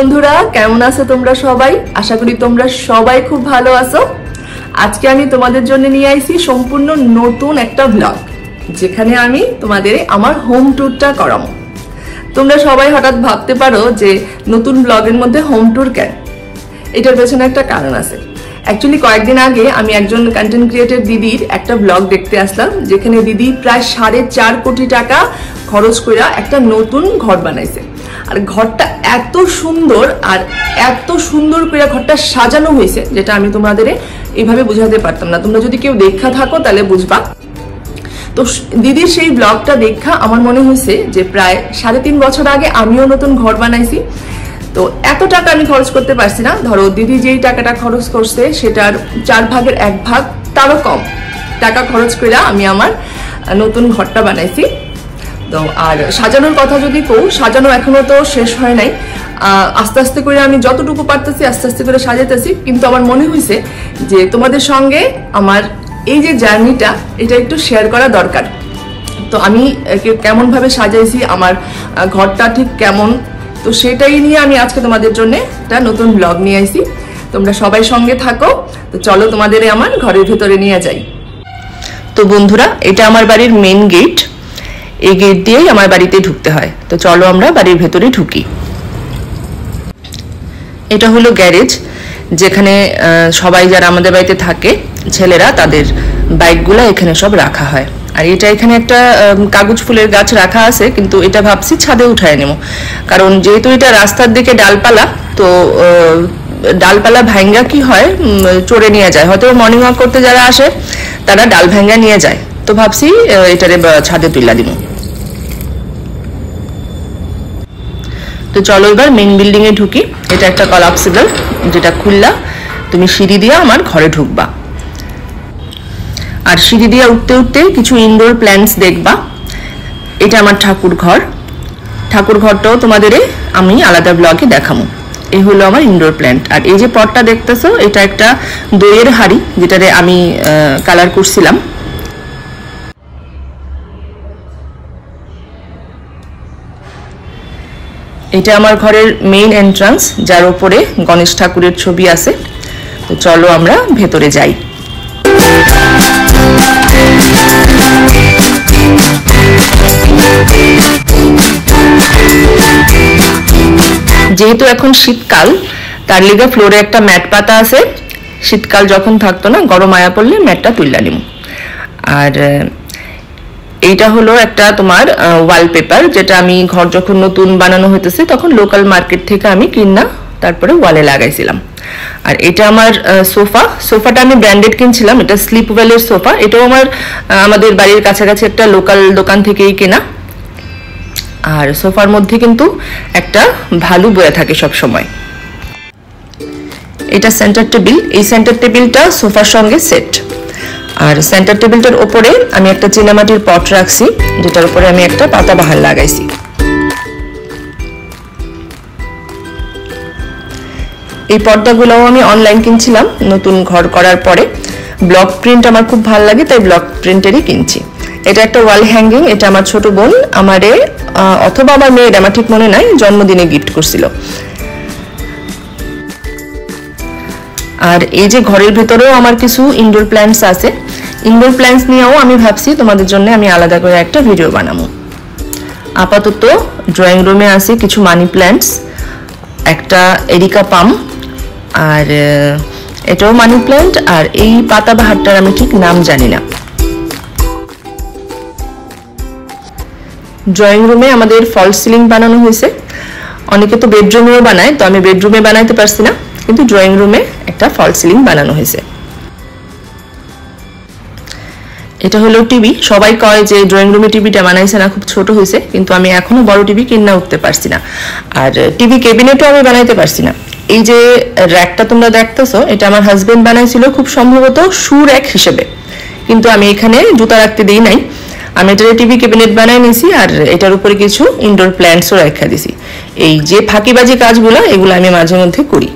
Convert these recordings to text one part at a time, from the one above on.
বন্ধুরা, কেমন আছো তোমরা সবাই? আশা করি তোমরা সবাই খুব ভালো আছো। আজকে আমি তোমাদের জন্য নিয়ে আইছি সম্পূর্ণ নতুন একটা ব্লগ, যেখানে আমি তোমাদের আমার হোম ট্যুরটা করাবো। তোমরা সবাই হঠাৎ ভাবতে পারো যে নতুন ব্লগের মধ্যে হোম ট্যুর কেন? এটার পেছনে একটা কারণ আছে। অ্যাকচুয়ালি কয়েকদিন আগে আমি একজন কন্টেন্ট ক্রিয়েটর দিদির একটা ব্লগ দেখতে আসলাম, যেখানে দিদি প্রায় 4.5 কোটি টাকা খরচ করে একটা নতুন ঘর বানাইছে। আর ঘরটা এত সুন্দর আর এত সুন্দর করে ঘরটা সাজানো হয়েছে, যেটা আমি তোমাদের এইভাবে বুঝাতে পারতাম না। তোমরা যদি কেউ দেখা থাকো তাহলে বুঝবা। তো দিদির সেই ব্লগটা দেখা আমার মনে হয়েছে যে প্রায় 3.5 বছর আগে আমিও নতুন ঘর বানাইছি। তো এত টাকা আমি খরচ করতে পারছি না। ধরো দিদি যেই টাকাটা খরচ করছে সেটার 4 ভাগের 1 ভাগ তারও কম টাকা খরচ করে আমি আমার নতুন ঘরটা বানাইছি। তো আর সাজানোর কথা যদি কও, সাজানো এখনো তো শেষ হয় নাই। আস্তে আস্তে করে আমি যতটুকু পারতেছি আস্তে আস্তে করে সাজাতেছি। কিন্তু আমার মনে হয়েছে যে তোমাদের সঙ্গে আমার এই যে জার্নিটা, এটা একটু শেয়ার করা দরকার। তো আমি কেমন ভাবে সাজাইছি, আমার ঘরটা ঠিক কেমন, তো সেটাই নিয়ে আমি আজকে তোমাদের জন্য একটা নতুন ব্লগ নিয়ে আইছি। তোমরা সবাই সঙ্গে থাকো। তো চলো তোমাদের আমার ঘরের ভেতরে নিয়ে যাই। তো বন্ধুরা, এটা আমার বাড়ির মেইন গেট। এই গেট দিয়েই আমার বাড়িতে ঢুকতে হয়। তো চলো আমরা বাড়ির ভেতরে ঢুকি। এটা হলো গ্যারেজ, যেখানে সবাই যারা আমাদের বাড়িতে থাকে ছেলেরা, তাদের বাইকগুলো এখানে সব রাখা হয়। আর এটা এখানে একটা কাগজ ফুলের গাছ রাখা আছে, কিন্তু এটা ভাবছি ছাদে উঠায় নেব, কারণ যেহেতু এটা রাস্তার দিকে ডালপালা, তো ডালপালা ভাঙ্গা কি হয়, চড়ে নিয়ে যায়। হয়তো মর্নিং ওয়াক করতে যারা আসে তারা ডাল ভাঙ্গা নিয়ে যায়। তো ভাবছি এটারে ছাদে তুলে দিব। তো চলো এবার মেইন বিল্ডিং এ ঢুকি। এটা একটা কলাপসিবল, যেটা খুললা তুমি সিঁড়ি দিয়ে আমার ঘরে ঢুকবা। আর সিঁড়ি দিয়ে উঠতে উঠতে কিছু ইনডোর প্ল্যান্টস দেখবা। এটা আমার ঠাকুর ঘর। ঠাকুর ঘরটাও তোমাদের আমি আলাদা ব্লগে দেখাবো। এই হলো আমার ইনডোর প্ল্যান্ট। আর এই যে পটটা দেখতেছো, এটা একটা দইয়ের হাঁড়ি, যেটারে আমি কালার করছিলাম। এটা আমার ঘরের মেইন এন্ট্রান্স, যার উপরে গণেশ ঠাকুরের ছবি আছে। তো চলো আমরা ভেতরে যাই। যেহেতু এখন শীতকাল, তার লিগে ফ্লোরে একটা ম্যাট পাতা আছে। শীতকাল যখন থাকতো না, গরম আয়া পড়লে ম্যাটটা তুলে নিব। আর এইটা হলো একটা তোমার ওয়ালপেপার, যেটা আমি ঘর যখন নতুন বানানো হইতেছে তখন লোকাল মার্কেট থেকে আমি কিনা তারপরে ওয়ালে লাগাইছিলাম। আর এটা আমার সোফাটা আমি ব্র্যান্ডেড কিনছিলাম। এটা স্লিপওয়েলের সোফা। এটাও আমাদের বাড়ির কাছাকাছি একটা লোকাল দোকান থেকেই কেনা। আর সোফার মধ্যে কিন্তু একটা ভালো বয়ে থাকে সব সময়। এটা সেন্টার টেবিল। এই সেন্টার টেবিলটা সোফার সঙ্গে সেট। আর সেন্টার টেবিলটার উপরে আমি একটা চীনামাটির পট রাখছি, যেটার উপরে আমি একটা পাতাবাহার লাগাইছি। এই পর্দাগুলোও আমি অনলাইন কিনছিলাম নতুন ঘর করার পরে। ব্লক প্রিন্ট আমার খুব ভালো লাগে, তাই ব্লক প্রিন্টেরই কিনছি। এটা একটা ওয়াল হ্যাঙ্গিং। এটা আমার ছোট বোন আমারে অথবা আমার মেয়ের, আমার ঠিক মনে নাই, জন্মদিনে গিফট করছিল। আর এই যে ঘরের ভেতরেও আমার কিছু ইনডোর প্ল্যান্টস আছে। ইনডোর প্ল্যান্টস নিয়েও আমি ভাবছি তোমাদের জন্য আমি আলাদা করে একটা ভিডিও বানাবো। আপাতত ড্রয়িং রুমে আছে কিছু মানি প্ল্যান্টস, একটা এরিকা পাম, আর এটাও মানি প্ল্যান্ট। আর এই পাতাবাহারটার আমি ঠিক নাম জানি না। ড্রয়িং রুমে আমাদের ফলস সিলিং বানানো হয়েছে। অনেকে তো বেডরুমেও বানায়, তো আমি বেডরুমে বানাইতে পারছি না, কিন্তু ড্রয়িং রুমে একটা ফলস সিলিং বানানো হয়েছে। এটা হলো টিভি। সবাই কয় যে ড্রয়িং রুমে টিভিটা বানাইছে না, খুব ছোট হয়েছে, কিন্তু আমি এখনো বড় টিভি কিনা উঠতে পারছি না। আর টিভি ক্যাবিনেটও আমি বানাইতে পারছি না। এই যে র্যাকটা তোমরা দেখতেছো, এটা আমার হাজবেন্ড বানাইছিল খুব সম্ভবত শু র্যাক হিসেবে, কিন্তু আমি এখানে জুতা রাখতে দিই নাই। আমি এটা টিভি ক্যাবিনেট বানাই নিয়েছি। আর এটার উপরে কিছু ইনডোর প্ল্যান্টসও রেখে দিছি। এই যে ফাঁকিবাজি কাজগুলো, এগুলো আমি মাঝে মধ্যে করি।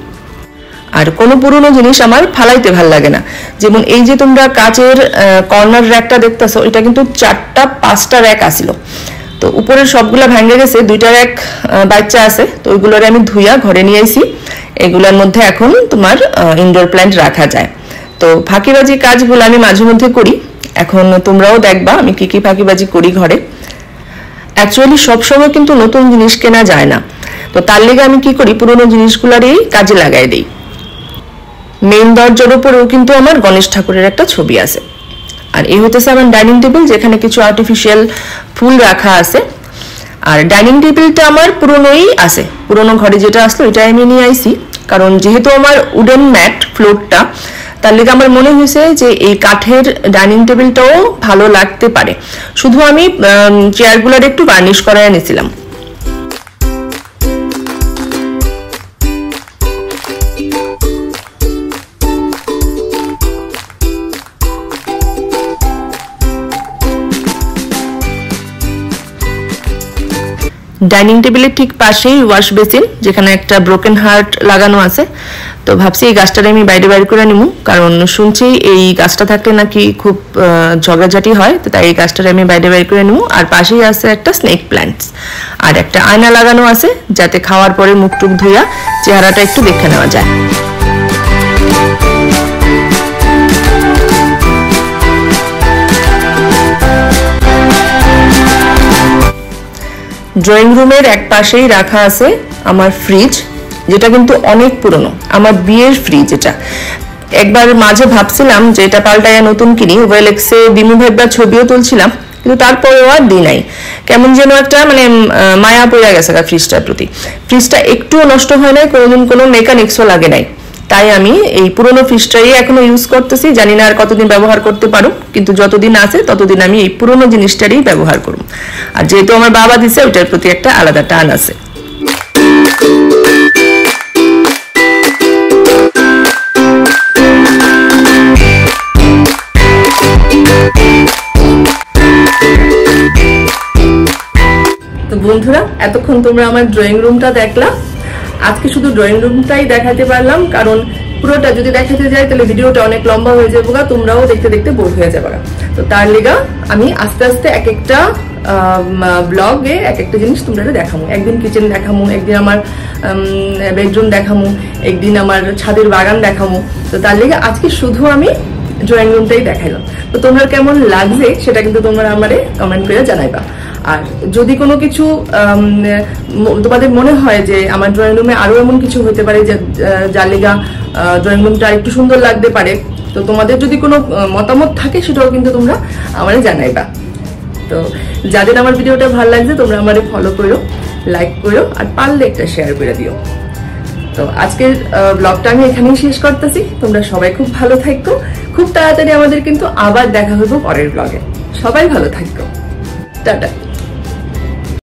আর কোনো পুরনো জিনিস আমার ফালাইতে ভাল লাগে না। যেমন এই যে তোমরা কাচের কর্নার র্যাকটা দেখতেছো, এটা কিন্তু 4টা 5টা র্যাক আসিল। তো উপরের সবগুলা ভেঙে গেছে, দুইটার এক বাচ্চা আছে, তো ওইগুলোর আমি ধুইয়া ঘরে নিয়ে আইছি। এগুলোর মধ্যে এখন তোমার ইনডোর প্ল্যান্ট রাখা যায়। তো ফাঁকিবাজি কাজগুলো আমি মাঝে মধ্যে করি, এখন তোমরাও দেখবা আমি কি কি ফাঁকিবাজি করি ঘরে। অ্যাকচুয়ালি সবসময় কিন্তু নতুন জিনিস কেনা যায় না, তো তার লেগে আমি কি করি, পুরোনো জিনিসগুলোরই কাজে লাগাই দিই। মেইন দরজার উপরেও কিন্তু আমার গণেশ ঠাকুরের একটা ছবি আছে। আর এই হতেছে আমার ডাইনিং টেবিল, যেখানে কিছু আর্টিফিশিয়াল ফুল রাখা আছে। আর ডাইনিং টেবিলটা আমার পুরনোই আছে, পুরনো ঘরে যেটা আসলো এটাই আমি নিয়ে আইছি, কারণ যেহেতু আমার উডেন ম্যাট ফ্লোরটা, তার লেগে আমার মনে হয়েছে যে এই কাঠের ডাইনিং টেবিলটাও ভালো লাগতে পারে। শুধু আমি চেয়ারগুলোর একটু গার্নিশ করায় নিয়েছিলাম। ডাইনিং টেবিলের ঠিক পাশেই ওয়াশ বেসিন, যেখানে একটা ব্রোকেন হার্ট লাগানো আছে। তো ভাবছি এই গাছটারে আমি বাইরে বাইরে করে নিব, কারণ শুনছি এই গাছটা থাকলে নাকি খুব ঝগড়াঝাটি হয়, তো তাই এই গাছটারে আমি বাইরে বাইরে করে নিব। আর পাশেই আছে একটা স্নেক প্ল্যান্টস, আর একটা আয়না লাগানো আছে, যাতে খাওয়ার পরে মুখ টুক ধুইয়া চেহারাটা একটু দেখে নেওয়া যায়। ড্রয়িং রুমের এক পাশেই রাখা আছে আমার ফ্রিজ, যেটা কিন্তু অনেক পুরনো, আমার বিয়ের ফ্রিজ। এটা একবার মাঝে ভাবছিলাম যে এটা পাল্টাইয়া নতুন কিনি, ওয়েলেক্সে দিমু ভাইবা ছবিও তুলছিলাম, কিন্তু তারপরেও আর দিই নাই। কেমন যেন একটা মানে মায়া পড়ে গেছে ফ্রিজটার প্রতি। ফ্রিজটা একটুও নষ্ট হয় নাই, কোনোদিন কোনো মেকানিক্সও লাগে নাই, তাই আমি এই পুরনো ফ্রিজটাই এখনো ইউজ করতেছি। জানি না আর কতদিন ব্যবহার করতে পারো, কিন্তু যতদিন আছে ততদিন আমি এই পুরনো জিনিসটারই ব্যবহার করব। আর যেহেতু আমার বাবা দিছে, ওইটার প্রতি একটা আলাদা টান আছে। তো বন্ধুরা, এতক্ষণ তোমরা আমার ড্রয়িং রুমটা দেখলা। আজকে শুধু ড্রয়িং রুমটাই দেখাতে পারলাম, কারণ পুরোটা যদি দেখাতে যাই তাহলে ভিডিওটা অনেক লম্বা হয়ে যাবে, তোমরাও দেখতে দেখতে বোর হয়ে যাবে। তো তার লেগা আমি আস্তে আস্তে এক একটা ব্লগে এক একটা জিনিস তোমরা দেখাবো। একদিন কিচেন দেখাবো, একদিন আমার বেডরুম দেখাবো, একদিন আমার ছাদের বাগান দেখাবো। তো তার লেগে আজকে শুধু আমি ড্রয়িং রুমটাই দেখাইলাম। তো তোমরা কেমন লাগছে সেটা কিন্তু তোমরা আমারে কমেন্ট করে জানাইবা। আর যদি কোনো কিছু তোমাদের মনে হয় যে আমার ড্রয়িং রুমে আরো এমন কিছু হতে পারে যার লেগা ড্রয়িং রুমটা আরেকটু সুন্দর লাগতে পারে, তো তোমাদের যদি কোনো মতামত থাকে সেটাও কিন্তু তোমরা আমারে জানাইবা। তো যাদের আমার ভিডিওটা ভালো লাগছে তোমরা আমারে ফলো করো, লাইক করো, আর পারলে একটা শেয়ার করে দিও। তো আজকের ব্লগটা আমি এখানেই শেষ করতেছি। তোমরা সবাই খুব ভালো থাকো, খুব তাড়াতাড়ি আমাদের কিন্তু আবার দেখা হইব পরের ব্লগে। সবাই ভালো থাকো, টাটা।